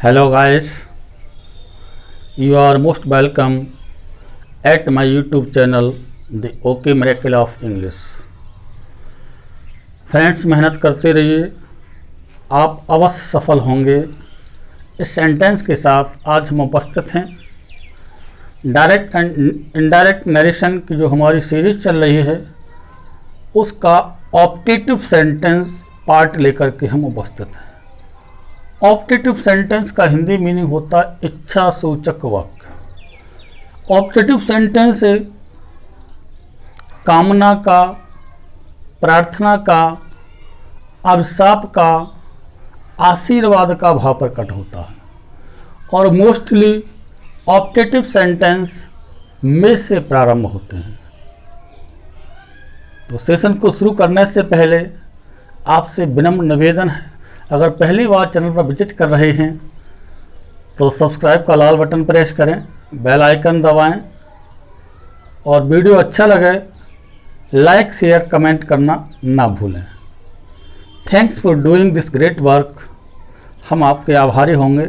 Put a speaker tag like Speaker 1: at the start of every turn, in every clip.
Speaker 1: Hello guys, you are most welcome at my YouTube channel The OK Miracle of English। Friends, मेहनत करते रहिए, आप अवश्य सफल होंगे। इस सेंटेंस के साथ आज हम उपस्थित हैं। डायरेक्ट एंड इनडायरेक्ट नरेशन की जो हमारी सीरीज चल रही है उसका ऑप्टेटिव सेंटेंस पार्ट लेकर के हम उपस्थित हैं। ऑप्टेटिव सेंटेंस का हिंदी मीनिंग होता है इच्छा सूचक वाक्य। ऑप्टेटिव सेंटेंस से कामना का, प्रार्थना का, अभिशाप का, आशीर्वाद का भाव प्रकट होता है और मोस्टली ऑप्टेटिव सेंटेंस में से प्रारंभ होते हैं। तो सेशन को शुरू करने से पहले आपसे विनम्र निवेदन है, अगर पहली बार चैनल पर विजिट कर रहे हैं तो सब्सक्राइब का लाल बटन प्रेस करें, बेल आइकन दबाएं और वीडियो अच्छा लगे लाइक शेयर कमेंट करना ना भूलें। Thanks for doing this great work. हम आपके आभारी होंगे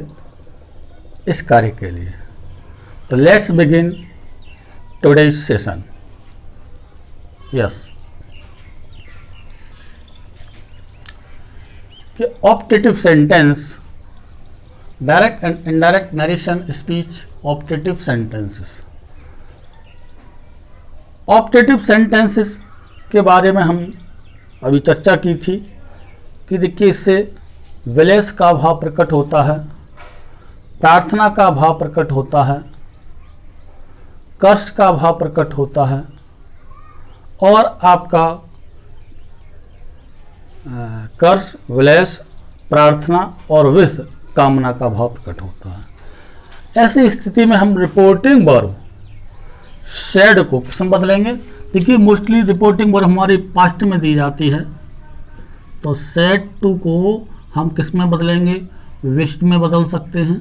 Speaker 1: इस कार्य के लिए। तो let's begin today's session. Yes, कि optative sentence, direct and indirect narration speech, optative sentences. Optative sentences के बारे में हम अभी चर्चा की थी कि देखिए इससे विलेस का भाव प्रकट होता है, प्रार्थना का भाव प्रकट होता है, कष्ट का भाव प्रकट होता है और आपका कर्ष, विलेस, प्रार्थना और विष, कामना का भाव प्रकट होता है। ऐसी स्थिति में हम रिपोर्टिंग वर्ब सैड को किस में बदलेंगे? देखिए मोस्टली रिपोर्टिंग वर्ब हमारी पास्ट में दी जाती है, तो सैड टू को हम किस में बदलेंगे? विश में बदल सकते हैं।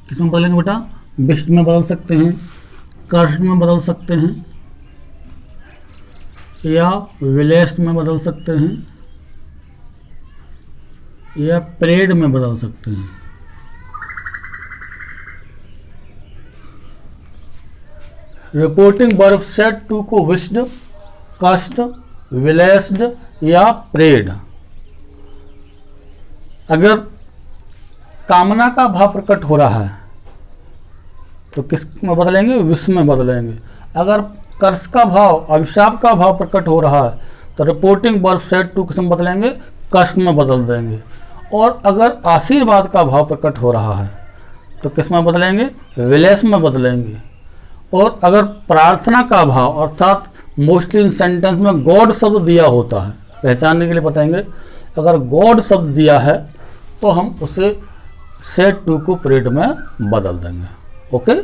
Speaker 1: किस में बदलेंगे बेटा? विश में बदल सकते हैं, कर्ष में बदल सकते हैं या विलेस में बदल सकते हैं या प्रेड में बदल सकते हैं। रिपोर्टिंग वर्ब सेड टू को विश्ड, कष्ट, विलेस्ड या प्रेड। अगर कामना का भाव प्रकट हो रहा है तो किस में बदलेंगे? विष में बदलेंगे। अगर कर्ष का भाव, अभिशाप का भाव प्रकट हो रहा है तो रिपोर्टिंग वर्ब सेड टू किस में बदलेंगे? कष्ट में बदल देंगे। और अगर आशीर्वाद का भाव प्रकट हो रहा है तो किस में बदलेंगे? विलेस में बदलेंगे। और अगर प्रार्थना का भाव, अर्थात मोस्टली इन सेंटेंस में गॉड शब्द दिया होता है, पहचानने के लिए बताएंगे, अगर गॉड शब्द दिया है तो हम उसे सेड टू को प्रेड में बदल देंगे। ओके,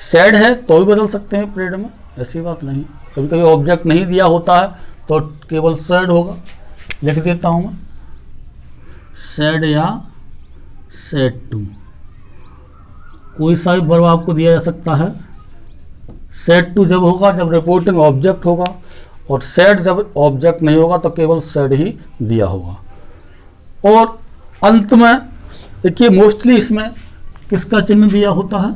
Speaker 1: सैड है तो भी बदल सकते हैं प्रेड में, ऐसी बात नहीं। कभी कभी ऑब्जेक्ट नहीं दिया होता है तो केवल सैड होगा। लिख देता हूं मैं, सैड या सैड टू, कोई सा भी वर्ब आपको दिया जा सकता है। सैड टू जब होगा जब रिपोर्टिंग ऑब्जेक्ट होगा, और सैड जब ऑब्जेक्ट नहीं होगा तो केवल सैड ही दिया होगा। और अंत में देखिए मोस्टली इसमें किसका चिन्ह दिया होता है?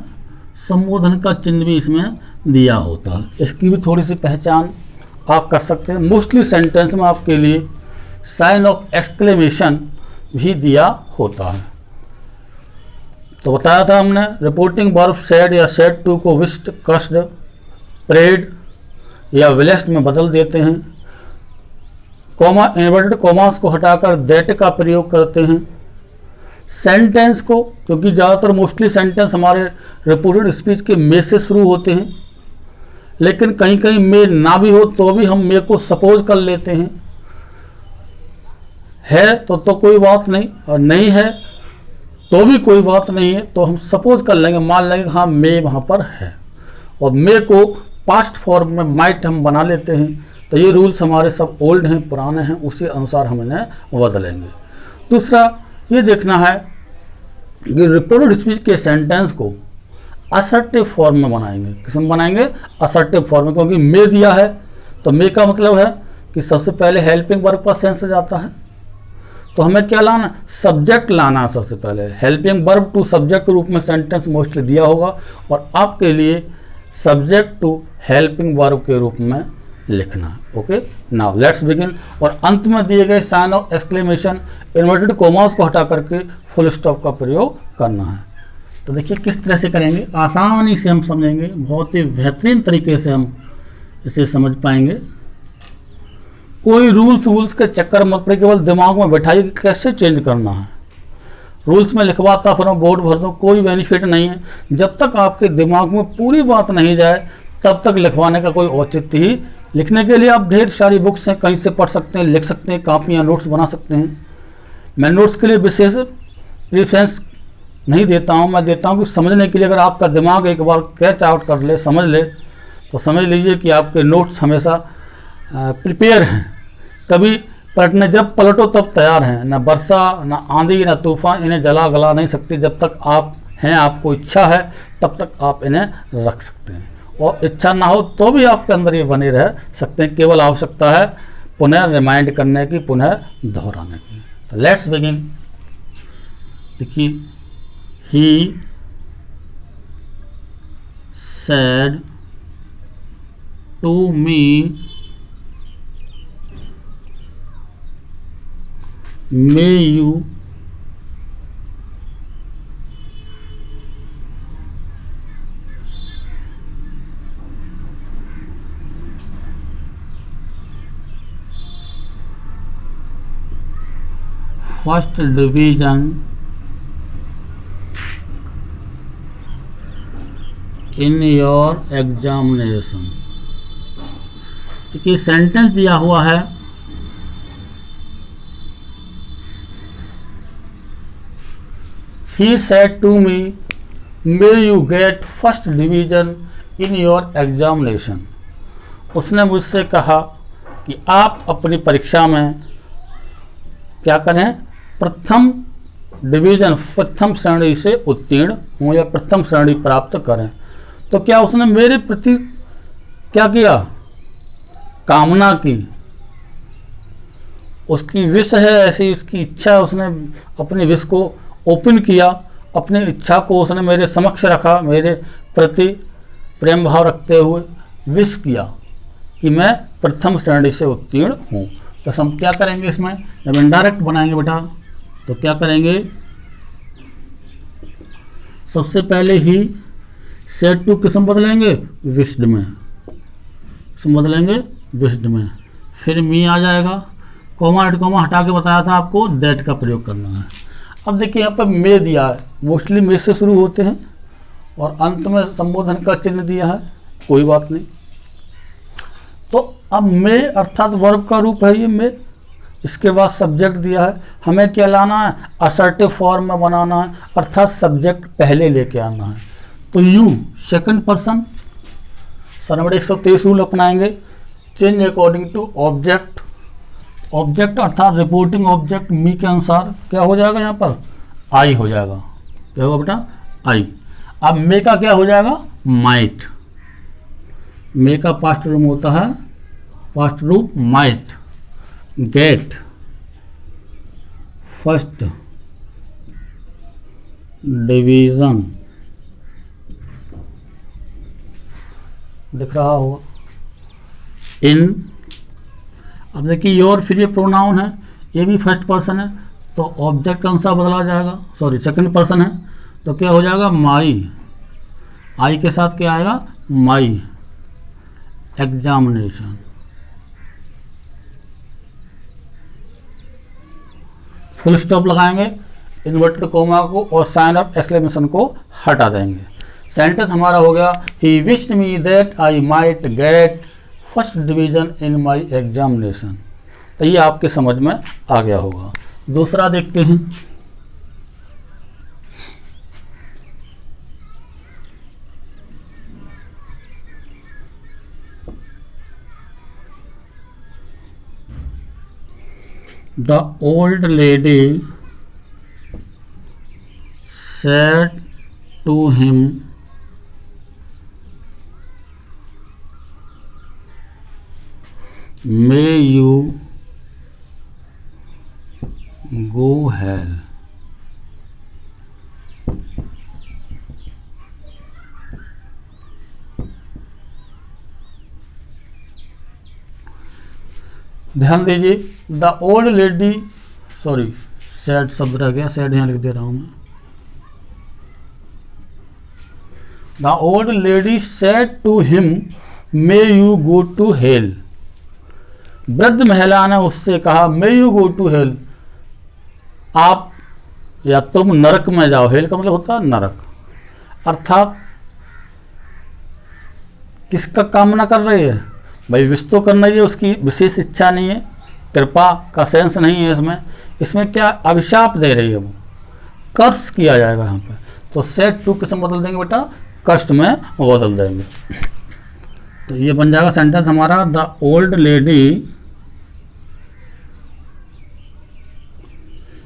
Speaker 1: संबोधन का चिन्ह भी इसमें दिया होता है। इसकी भी थोड़ी सी पहचान आप कर सकते हैं। मोस्टली सेंटेंस में आपके लिए साइन ऑफ एक्सक्लेमेशन भी दिया होता है। तो बताया था हमने, रिपोर्टिंग वर्ब सैड या सैड टू को विश्ड, कष्ट, प्रेड या विलेस्ड में बदल देते हैं। कॉमा, इन्वर्टेड कॉमास को हटाकर दैट का प्रयोग करते हैं। सेंटेंस को, क्योंकि ज़्यादातर मोस्टली सेंटेंस हमारे रिपोर्टेड स्पीच के मे से शुरू होते हैं, लेकिन कहीं कहीं मे ना भी हो तो भी हम मे को सपोज कर लेते हैं। है तो कोई बात नहीं, और नहीं है तो भी कोई बात नहीं है, तो हम सपोज कर लेंगे, मान लेंगे हाँ मे वहाँ पर है, और मे को पास्ट फॉर्म में माइट हम बना लेते हैं। तो ये रूल्स हमारे सब ओल्ड हैं, पुराने हैं, उसी अनुसार हम इन्हें बदलेंगे। दूसरा ये देखना है कि रिपोर्टेड स्पीच के सेंटेंस को असर्टिव फॉर्म में बनाएंगे। किस में बनाएंगे? असर्टिव फॉर्म में, क्योंकि मे दिया है तो मे का मतलब है कि सबसे पहले हेल्पिंग वर्ब का सेंस जाता है। तो हमें क्या लाना, सब्जेक्ट लाना है सबसे पहले। हेल्पिंग वर्ब टू सब्जेक्ट के रूप में सेंटेंस मोस्टली दिया होगा और आपके लिए सब्जेक्ट टू हेल्पिंग वर्ब के रूप में लिखना है। Okay, now let's begin. और अंत में दिए गए sign of exclamation, inverted commas को हटा करके फुल स्टॉप का प्रयोग करना है। तो देखिए किस तरह से करेंगे, आसानी से हम समझेंगे, बहुत ही बेहतरीन तरीके से हम इसे समझ पाएंगे। कोई रूल्स के चक्कर मत पड़े, केवल दिमाग में बैठाइए कि कैसे चेंज करना है। रूल्स में लिखवाता फिर मैं बोर्ड भर दूँ, कोई बेनिफिट नहीं है। जब तक आपके दिमाग में पूरी बात नहीं जाए तब तक लिखवाने का कोई औचित्य ही। लिखने के लिए आप ढेर सारी बुक्स हैं, कहीं से पढ़ सकते हैं, लिख सकते हैं, कापियाँ नोट्स बना सकते हैं। मैं नोट्स के लिए विशेष प्रेफरेंस नहीं देता हूँ, मैं देता हूँ कि समझने के लिए। अगर आपका दिमाग एक बार कैच आउट कर ले, समझ ले, तो समझ लीजिए कि आपके नोट्स हमेशा प्रिपेयर हैं। कभी पलटने, जब पलटो तब तैयार हैं। ना वर्षा, ना आंधी, ना तूफान इन्हें जला गला नहीं सकती। जब तक आप हैं, आपको इच्छा है, तब तक आप इन्हें रख सकते हैं। और इच्छा ना हो तो भी आपके अंदर ये बने रह सकते हैं। केवल आवश्यकता है पुनः रिमाइंड करने की, पुनः दोहराने की। तो लेट्स बिगिन। देखिए, he said to me may you first division in your examination। देखिए सेंटेंस दिया हुआ है, He said to me, may you get first division in your examination। उसने मुझसे कहा कि आप अपनी परीक्षा में क्या करें, प्रथम डिवीजन, प्रथम श्रेणी से उत्तीर्ण हों या प्रथम श्रेणी प्राप्त करें। तो क्या उसने मेरे प्रति क्या किया, कामना की। उसकी विश है, ऐसी उसकी इच्छा है। उसने अपनी विश को ओपन किया, अपनी इच्छा को उसने मेरे समक्ष रखा, मेरे प्रति प्रेम भाव रखते हुए विश किया कि मैं प्रथम श्रेणी से उत्तीर्ण हूँ। तो हम क्या करेंगे इसमें, जब इनडायरेक्ट बनाएंगे बेटा तो क्या करेंगे, सबसे पहले ही सेड टू किस में बदलेंगे, विश्ड में, किस बदलेंगे, विश्ड में। फिर मी आ जाएगा, कोमा हटा के बताया था आपको दैट का प्रयोग करना है। अब देखिए यहाँ पर मे दिया है, मोस्टली मे से शुरू होते हैं और अंत में संबोधन का चिन्ह दिया है, कोई बात नहीं। तो अब मे अर्थात वर्ब का रूप है ये मे, इसके बाद सब्जेक्ट दिया है। हमें क्या लाना है, असर्टिव फॉर्म में बनाना है, अर्थात सब्जेक्ट पहले लेके आना है। तो you second person, number 123 rule अपनाएंगे, change according to object. Object अर्थात रिपोर्टिंग ऑब्जेक्ट मी के अनुसार क्या हो जाएगा, यहाँ पर आई हो जाएगा। क्या होगा बेटा, आई। अब मे का क्या हो जाएगा, माइट। मे का पास्ट रूप होता है, पास्ट रूप माइट। गेट फर्स्ट डिवीजन, दिख रहा होगा। इन, अब देखिए योर, फिर ये प्रोनाउन है, ये भी फर्स्ट पर्सन है तो ऑब्जेक्ट कौन सा बदला जाएगा, सॉरी सेकंड पर्सन है तो क्या हो जाएगा, माई। आई के साथ क्या आएगा, माई एग्जामिनेशन। फुल स्टॉप लगाएंगे, इन्वर्टेड कोमा को और साइन ऑफ एक्सक्लेमेशन को हटा देंगे। सेंटेंस हमारा हो गया, he wished me that I might get first division in my examination. तो ये आपके समझ में आ गया होगा। दूसरा देखते हैं, the old lady said to him, may you go hello. ध्यान दीजिए, the old lady, sorry sad शब्द रह गया, सैड यहाँ लिख दे रहा हूं मैं। The old lady said to him may you go to hell. वृद्ध महिला ने उससे कहा may you go to hell, आप या तुम नरक में जाओ। हेल का मतलब होता है नरक, अर्थात किसका कामना कर रही है भाई? विश तो करना ही है, उसकी विशेष इच्छा नहीं है, कृपा का सेंस नहीं है इसमें। इसमें क्या अभिशाप दे रही है, वो कर्ष किया जाएगा यहाँ पे। तो सेड टू किस में बदल देंगे बेटा? कष्ट में बदल देंगे। तो ये बन जाएगा सेंटेंस हमारा, the old lady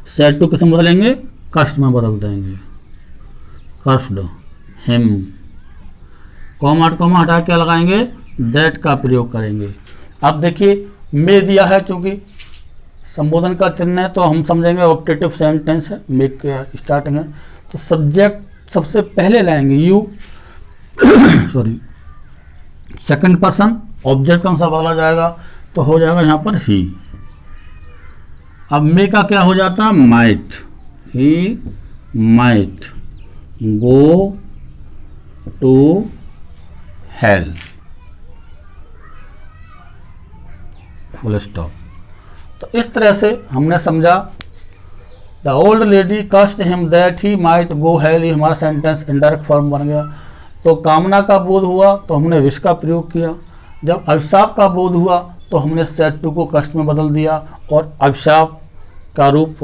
Speaker 1: said to किस में बदलेंगे? कष्ट में बदल देंगे, कर्स्ड हिम। कॉमा हटा के लगाएंगे, दैट का प्रयोग करेंगे। अब देखिए मे दिया है, चूंकि संबोधन का चिन्ह है तो हम समझेंगे ऑप्टेटिव सेंटेंस है, मेक स्टार्टिंग है। तो सब्जेक्ट सबसे पहले लाएंगे you, sorry second person, object कौन सा बदला जाएगा? तो हो जाएगा यहाँ पर ही। अब मे का क्या हो जाता है? Might, he might go to hell, full stop. तो इस तरह से हमने समझा the old lady cursed him that he might go hell, ये हमारा सेंटेंस इनडायरेक्ट फॉर्म बन गया। तो कामना का बोध हुआ तो हमने विश का प्रयोग किया। जब अभिशाप का बोध हुआ तो हमने सेड टू को कष्ट में बदल दिया और अभिशाप का रूप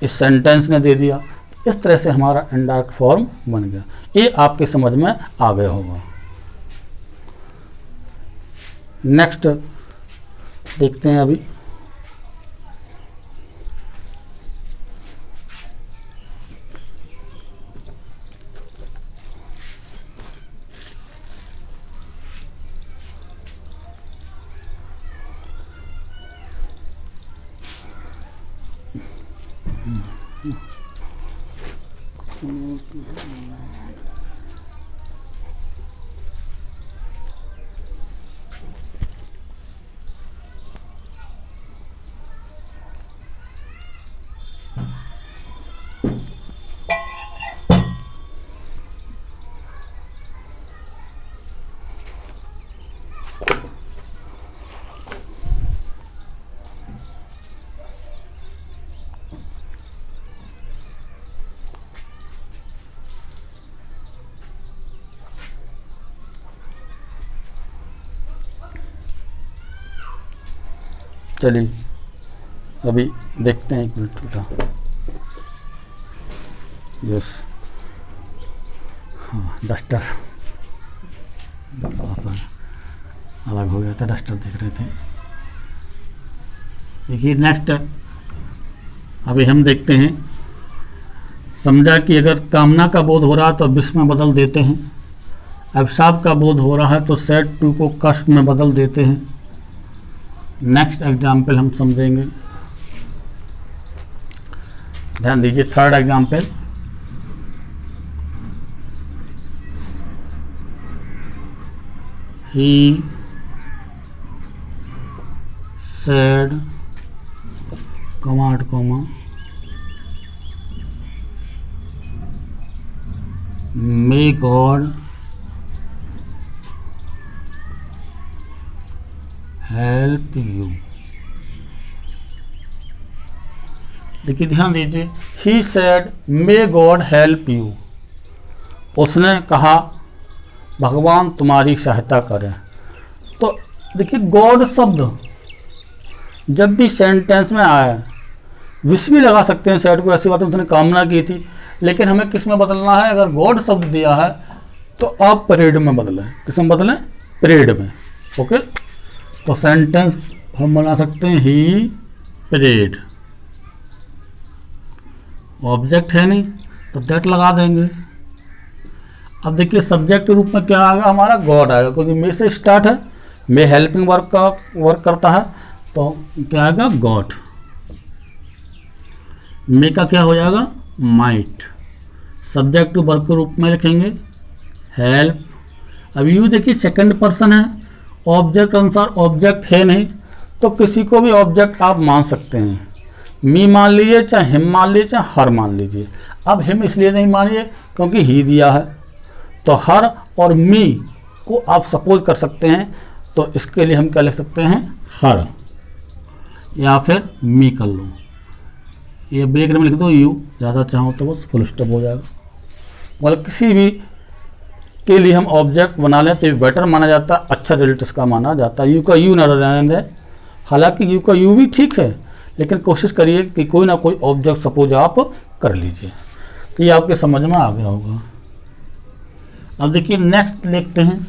Speaker 1: इस सेंटेंस ने दे दिया। इस तरह से हमारा इनडायरेक्ट फॉर्म बन गया। ये आपके समझ में आ गया होगा। नेक्स्ट देखते हैं अभी। चलिए अभी देखते हैं, एक मिनट का। यस, हाँ डस्टर थोड़ा सा अलग हो गया था, डस्टर देख रहे थे। देखिए नेक्स्ट अभी हम देखते हैं। समझा कि अगर कामना का बोध हो रहा है तो विष में बदल देते हैं, अभिशाप का बोध हो रहा है तो सेड टू को कष्ट में बदल देते हैं। नेक्स्ट एग्जाम्पल हम समझेंगे, ध्यान दीजिए। Third example, he said comma may God help you. देखिए ध्यान दीजिए, he said may God help you. उसने कहा भगवान तुम्हारी सहायता करें। तो देखिए गॉड शब्द जब भी सेंटेंस में आया, विश भी लगा सकते हैं सेड को, ऐसी बात उसने कामना की थी, लेकिन हमें किस में बदलना है? अगर गॉड शब्द दिया है तो आप परेड में बदलें। किस में बदलें? परेड में। ओके, तो सेंटेंस हम बना सकते हैं ही परेड। ऑब्जेक्ट है नहीं तो डेट लगा देंगे। अब देखिए सब्जेक्ट के रूप में क्या आएगा? हमारा गॉड आएगा, क्योंकि मे से स्टार्ट है, मे हेल्पिंग वर्क करता है, तो क्या आएगा? गॉड। मे का क्या हो जाएगा, माइट। सब्जेक्ट टू वर्ब के रूप में लिखेंगे हेल्प। अब यू देखिए सेकंड पर्सन है, ऑब्जेक्ट अनुसार ऑब्जेक्ट है नहीं, तो किसी को भी ऑब्जेक्ट आप मान सकते हैं। मी मान लीजिए, चाहे हिम मान लीजिए, चाहे हर मान लीजिए। अब हिम इसलिए नहीं मानिए क्योंकि ही दिया है, तो हर और मी को आप सपोज कर सकते हैं, तो इसके लिए हम क्या लिख सकते हैं, हर, या फिर मी कर लो, ये ब्रेक में लिख दो यू, ज़्यादा चाहो तो बस फुल स्टॉप हो जाएगा। मतलब किसी भी के लिए हम ऑब्जेक्ट बना लें तो ये बेटर माना जाता है, अच्छा रिजल्ट इसका माना जाता है। यू का यू न रहने दें, हालांकि यू का यू भी ठीक है, लेकिन कोशिश करिए कि कोई ना कोई ऑब्जेक्ट सपोज आप कर लीजिए, तो ये आपके समझ में आ गया होगा। अब देखिए नेक्स्ट लिखते हैं,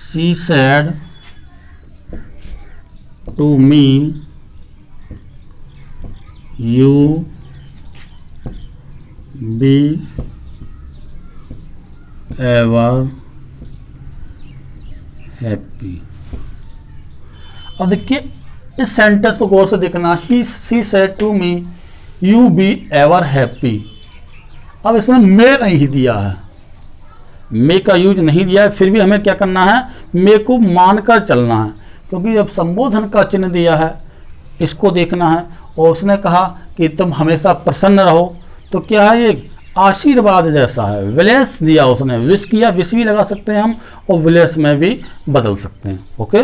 Speaker 1: She said to me, you be ever happy। अब देखिए इस सेंटेंस को गौर से देखना, she said to me you be ever happy. अब इसमें मे नहीं दिया है, मे का यूज नहीं दिया है, फिर भी हमें क्या करना है, मे को मानकर चलना है, क्योंकि जब संबोधन का चिन्ह दिया है इसको देखना है, और उसने कहा कि तुम हमेशा प्रसन्न रहो, तो क्या है, ये आशीर्वाद जैसा है। विलेस दिया उसने, विश किया, विश भी लगा सकते हैं हम, और विलेस में भी बदल सकते हैं। ओके,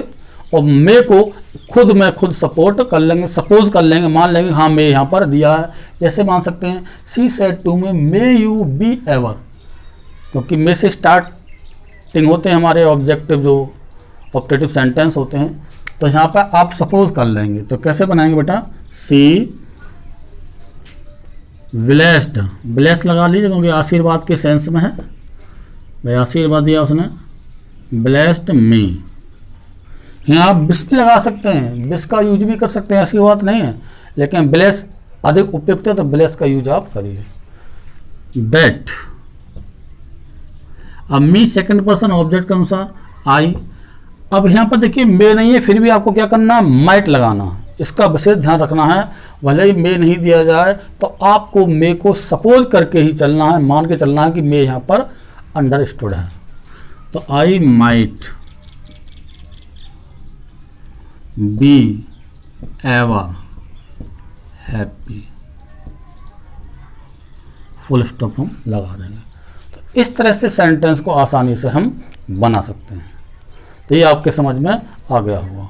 Speaker 1: और मे को खुद में खुद सपोर्ट कर लेंगे, सपोज कर लेंगे, मान लेंगे हाँ मे यहाँ पर दिया है, जैसे मान सकते हैं she said to me may you be ever, क्योंकि मे से स्टार्टिंग होते हैं हमारे ऑब्जेक्टिव जो ऑब्जेक्टिव सेंटेंस होते हैं, तो यहाँ पर आप सपोज कर लेंगे। तो कैसे बनाएंगे बेटा, सी ब्लेस्ड, ब्लेस लगा लीजिए क्योंकि आशीर्वाद के सेंस में है, भाई आशीर्वाद दिया उसने, ब्लेस्ड मी। यहाँ आप विश भी लगा सकते हैं, विश का यूज भी कर सकते हैं, ऐसी बात नहीं है, लेकिन ब्लेस अधिक उपयुक्त है, तो ब्लेस का यूज आप करिए। दैट, अब मी सेकंड पर्सन ऑब्जेक्ट के अनुसार आई। अब यहाँ पर देखिए मे नहीं है, फिर भी आपको क्या करना है, माइट लगाना है, इसका विशेष ध्यान रखना है। भले ही मे नहीं दिया जाए तो आपको मे को सपोज करके ही चलना है, मान के चलना है कि मे यहाँ पर अंडरस्टूड है। तो I might be ever happy, full stop हम लगा देंगे। तो इस तरह से सेंटेंस को आसानी से हम बना सकते हैं। तो ये आपके समझ में आ गया होगा।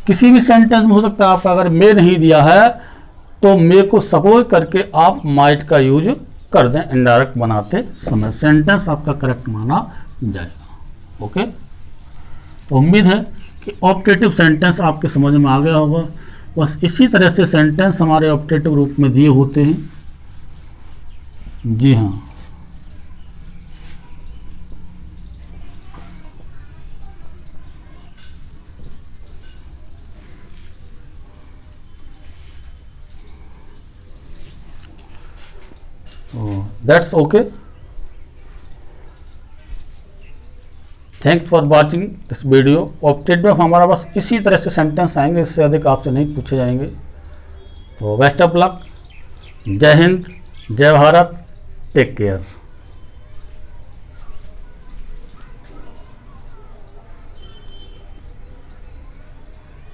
Speaker 1: किसी भी सेंटेंस में हो सकता है आपका, अगर मे नहीं दिया है तो मे को सपोज करके आप माइट का यूज कर दें इनडायरेक्ट बनाते समय, सेंटेंस आपका करेक्ट माना जाएगा। ओके, तो उम्मीद है कि ऑब्जेक्टिव सेंटेंस आपके समझ में आ गया होगा। बस इसी तरह से सेंटेंस हमारे ऑब्जेक्टिव रूप में दिए होते हैं। जी हाँ, that's okay. Thanks for watching this video. Objective में हमारा बस इसी तरह से सेंटेंस आएंगे, इससे अधिक आपसे नहीं पूछे जाएंगे। तो बेस्ट ऑफ लक, जय हिंद, जय भारत, टेक केयर।